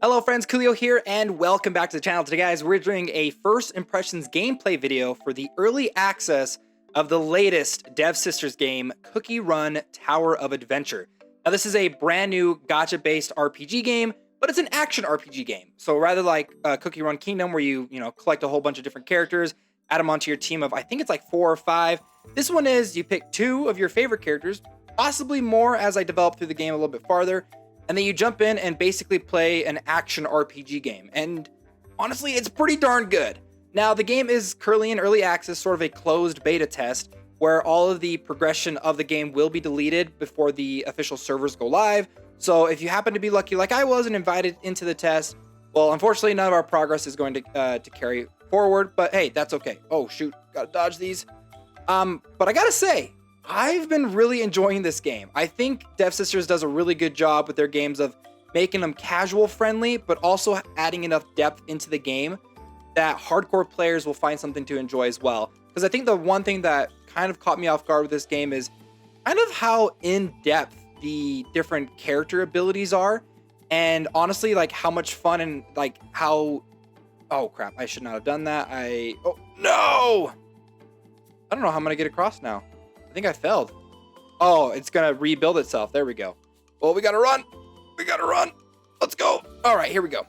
Hello friends, Koolio here, and welcome back to the channel. Today guys, we're doing a first impressions gameplay video for the early access of the latest Dev Sisters game, CookieRun Tower of Adventure. Now this is a brand new gacha based RPG game, but it's an action RPG game. So rather like CookieRun Kingdom where you collect a whole bunch of different characters, add them onto your team of I think it's like 4 or 5. This one is you pick 2 of your favorite characters, possibly more as I develop through the game a little bit farther. And then you jump in and basically play an action RPG game. And honestly, it's pretty darn good. Now, the game is currently in early access, sort of a closed beta test, where all of the progression of the game will be deleted before the official servers go live. So if you happen to be lucky like I was and invited into the test, well, unfortunately, none of our progress is going to carry forward. But hey, that's okay. Oh, shoot. Gotta dodge these. But I gotta say, I've been really enjoying this game. I think Dev Sisters does a really good job with their games of making them casual friendly, but also adding enough depth into the game that hardcore players will find something to enjoy as well. Because I think the one thing that kind of caught me off guard with this game is kind of how in-depth the different character abilities are. And honestly, like how much fun and like how... Oh crap, I should not have done that. Oh no! I don't know how I'm gonna get across now. I think I failed. Oh, it's gonna rebuild itself. There we go. Well, we gotta run. We gotta run. Let's go. All right, here we go.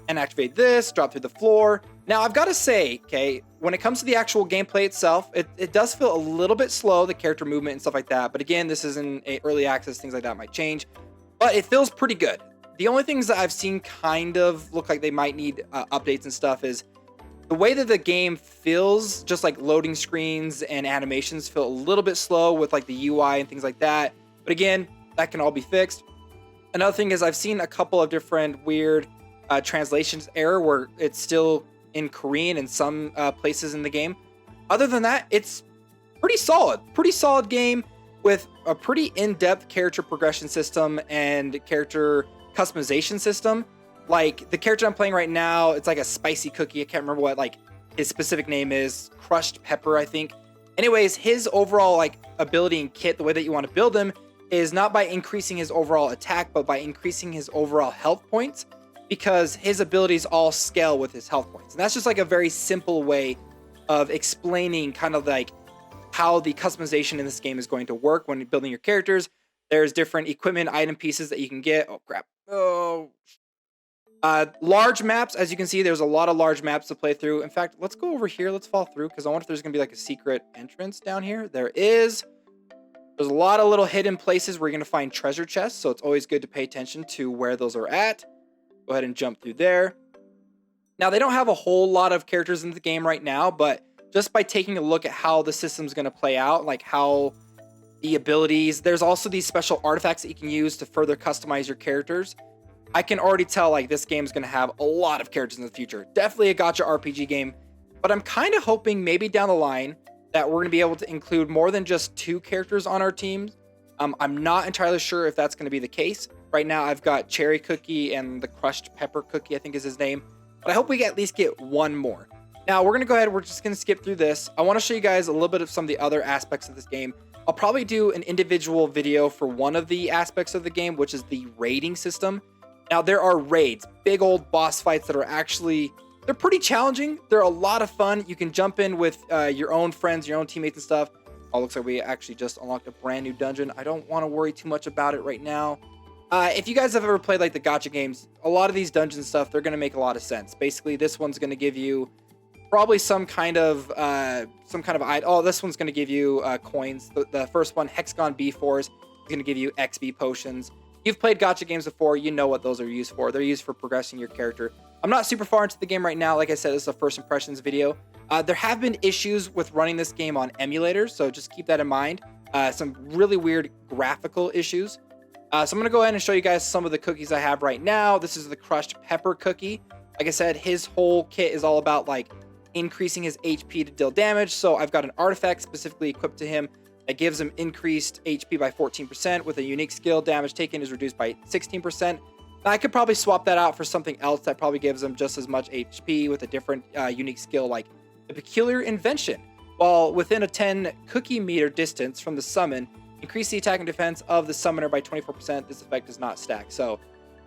And activate this, drop through the floor. Now, I've got to say, okay, when it comes to the actual gameplay itself, it does feel a little bit slow, the character movement and stuff like that. But again, this is in early access. Things like that might change. But it feels pretty good. The only things that I've seen kind of look like they might need updates and stuff is the way that the game feels, just like loading screens and animations feel a little bit slow with like the UI and things like that. But again, that can all be fixed. Another thing is I've seen a couple of different weird translations error where it's still in Korean in some places in the game. Other than that, it's pretty solid game with a pretty in-depth character progression system and character customization system. Like the character I'm playing right now, it's like a spicy cookie. I can't remember what like his specific name is. Crushed pepper, I think. Anyways, his overall like ability and kit, the way that you want to build him is not by increasing his overall attack, but by increasing his overall health points, because his abilities all scale with his health points. And that's just like a very simple way of explaining kind of like how the customization in this game is going to work when building your characters. There's different equipment item pieces that you can get. Oh crap. Oh. Large maps, as you can see, there's a lot of large maps to play through. In fact, let's go over here. Let's fall through because I wonder if there's going to be like a secret entrance down here. There is. There's a lot of little hidden places where you're going to find treasure chests, so it's always good to pay attention to where those are at. Go ahead and jump through there. Now, they don't have a whole lot of characters in the game right now, but just by taking a look at how the system's going to play out, like how the abilities, there's also these special artifacts that you can use to further customize your characters. I can already tell like this game's going to have a lot of characters in the future. Definitely a gacha RPG game, but I'm kind of hoping maybe down the line that we're going to be able to include more than just 2 characters on our teams. I'm not entirely sure if that's going to be the case. Right now I've got Cherry Cookie and the Crushed Pepper Cookie, I think is his name, but I hope we at least get one more. Now we're going to go ahead, we're just going to skip through this. I want to show you guys a little bit of some of the other aspects of this game. I'll probably do an individual video for one of the aspects of the game, which is the raiding system. Now, there are raids, big old boss fights that are actually, they're pretty challenging. They're a lot of fun. You can jump in with your own friends, your own teammates and stuff. Oh, looks like we actually just unlocked a brand new dungeon. I don't want to worry too much about it right now. If you guys have ever played like the gacha games, a lot of these dungeon stuff, they're going to make a lot of sense. Basically, this one's going to give you probably some kind of oh, this one's going to give you coins. The first one, Hexagon B4s, is going to give you XP potions. You've played gacha games before, you know what those are used for. They're used for progressing your character. I'm not super far into the game right now. Like I said, this is a first impressions video. There have been issues with running this game on emulators, so just keep that in mind. Some really weird graphical issues. So I'm going to go ahead and show you guys some of the cookies I have right now. This is the Crushed Pepper Cookie. Like I said, his whole kit is all about like increasing his HP to deal damage. So I've got an artifact specifically equipped to him that gives him increased HP by 14% with a unique skill. Damage taken is reduced by 16%. Now, I could probably swap that out for something else that probably gives him just as much HP with a different unique skill like the Peculiar Invention. While within a 10 cookie meter distance from the summon, increase the attack and defense of the summoner by 24%. This effect does not stack. So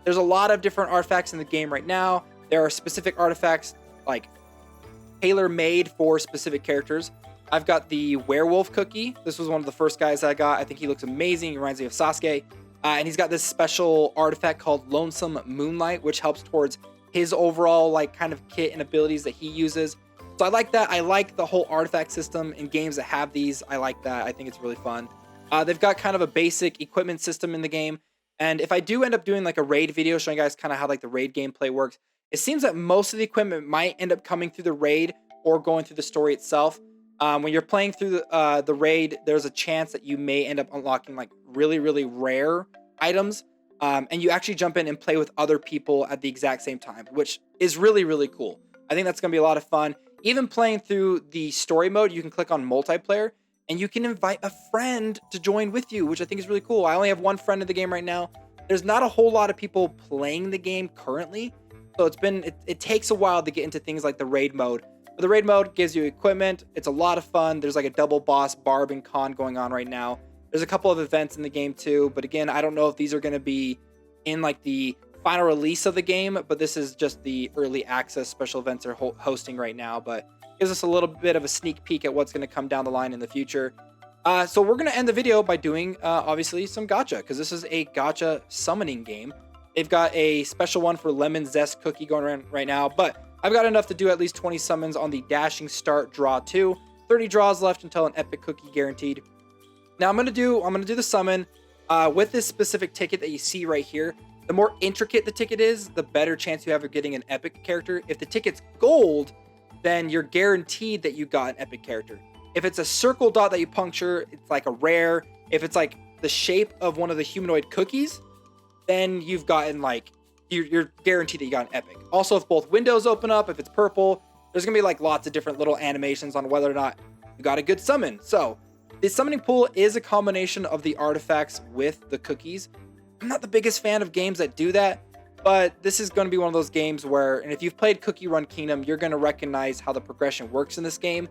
There's a lot of different artifacts in the game right now. There are specific artifacts like tailor-made for specific characters. I've got the werewolf cookie. This was one of the first guys I got. I think he looks amazing. He reminds me of Sasuke. And he's got this special artifact called Lonesome Moonlight, which helps towards his overall like kind of kit and abilities that he uses. So I like that. I like the whole artifact system in games that have these. I like that. I think it's really fun. They've got kind of a basic equipment system in the game. And if I do end up doing like a raid video showing you guys kind of how like the raid gameplay works, it seems that most of the equipment might end up coming through the raid or going through the story itself. When you're playing through the raid, there's a chance that you may end up unlocking like really, really rare items. And you actually jump in and play with other people at the exact same time, which is really, really cool. I think that's going to be a lot of fun. Even playing through the story mode, you can click on multiplayer and you can invite a friend to join with you, which I think is really cool. I only have one friend in the game right now. There's not a whole lot of people playing the game currently. So it takes a while to get into things like the raid mode. But the raid mode gives you equipment. It's a lot of fun. There's like a double boss Barb and Con going on right now. There's a couple of events in the game too. But again, I don't know if these are going to be in like the final release of the game, but this is just the early access special events they're hosting right now. But gives us a little bit of a sneak peek at what's going to come down the line in the future. So we're going to end the video by doing obviously some gacha, because this is a gacha summoning game. They've got a special one for Lemon Zest Cookie going around right now, but I've got enough to do at least 20 summons on the Dashing Start Draw 2. 30 draws left until an epic cookie guaranteed. Now I'm gonna do the summon with this specific ticket that you see right here. The more intricate the ticket is, the better chance you have of getting an epic character. If the ticket's gold, then you're guaranteed that you got an epic character. If it's a circle dot that you puncture, it's like a rare. If it's like the shape of one of the humanoid cookies, then you've gotten like, you're guaranteed that you got an epic. Also, if both windows open up, if it's purple, there's gonna be like lots of different little animations on whether or not you got a good summon. So the summoning pool is a combination of the artifacts with the cookies. I'm not the biggest fan of games that do that, but this is going to be one of those games where, and if you've played CookieRun Kingdom, you're going to recognize how the progression works in this game.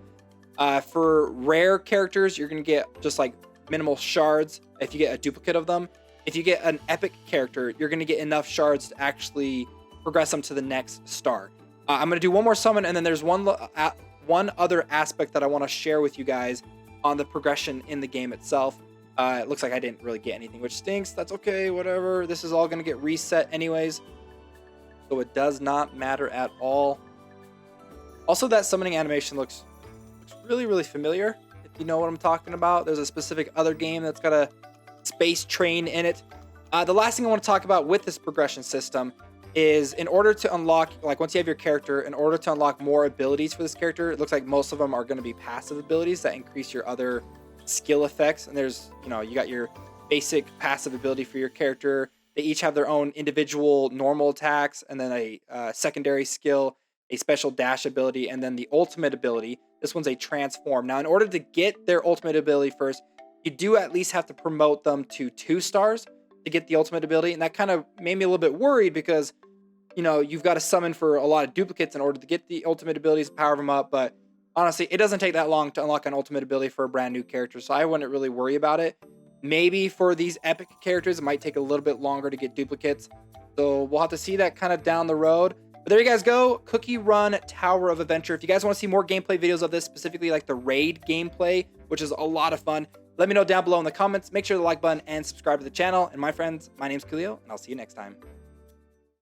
For rare characters, you're going to get just like minimal shards if you get a duplicate of them. If you get an epic character, you're going to get enough shards to actually progress them to the next star. I'm going to do one more summon, and then there's one other aspect that I want to share with you guys on the progression in the game itself. It looks like I didn't really get anything, which stinks. That's okay, whatever. This is all going to get reset anyways, so it does not matter at all. Also, that summoning animation looks really, really familiar, if you know what I'm talking about. There's a specific other game that's got a space train in it. The last thing I want to talk about with this progression system is, in order to unlock, like once you have your character, in order to unlock more abilities for this character, it looks like most of them are going to be passive abilities that increase your other skill effects. And there's, you got your basic passive ability for your character. They each have their own individual normal attacks, and then a secondary skill, a special dash ability, and then the ultimate ability. This one's a transform. Now, in order to get their ultimate ability first, you do at least have to promote them to 2 stars to get the ultimate ability. And that kind of made me a little bit worried because, you've got to summon for a lot of duplicates in order to get the ultimate abilities, power them up. But honestly, it doesn't take that long to unlock an ultimate ability for a brand new character, so I wouldn't really worry about it. Maybe for these epic characters, it might take a little bit longer to get duplicates. So we'll have to see that kind of down the road. But there you guys go, CookieRun Tower of Adventure. If you guys want to see more gameplay videos of this, specifically like the raid gameplay, which is a lot of fun, let me know down below in the comments. Make sure to like button and subscribe to the channel. And my friends, my name's Koolio, and I'll see you next time.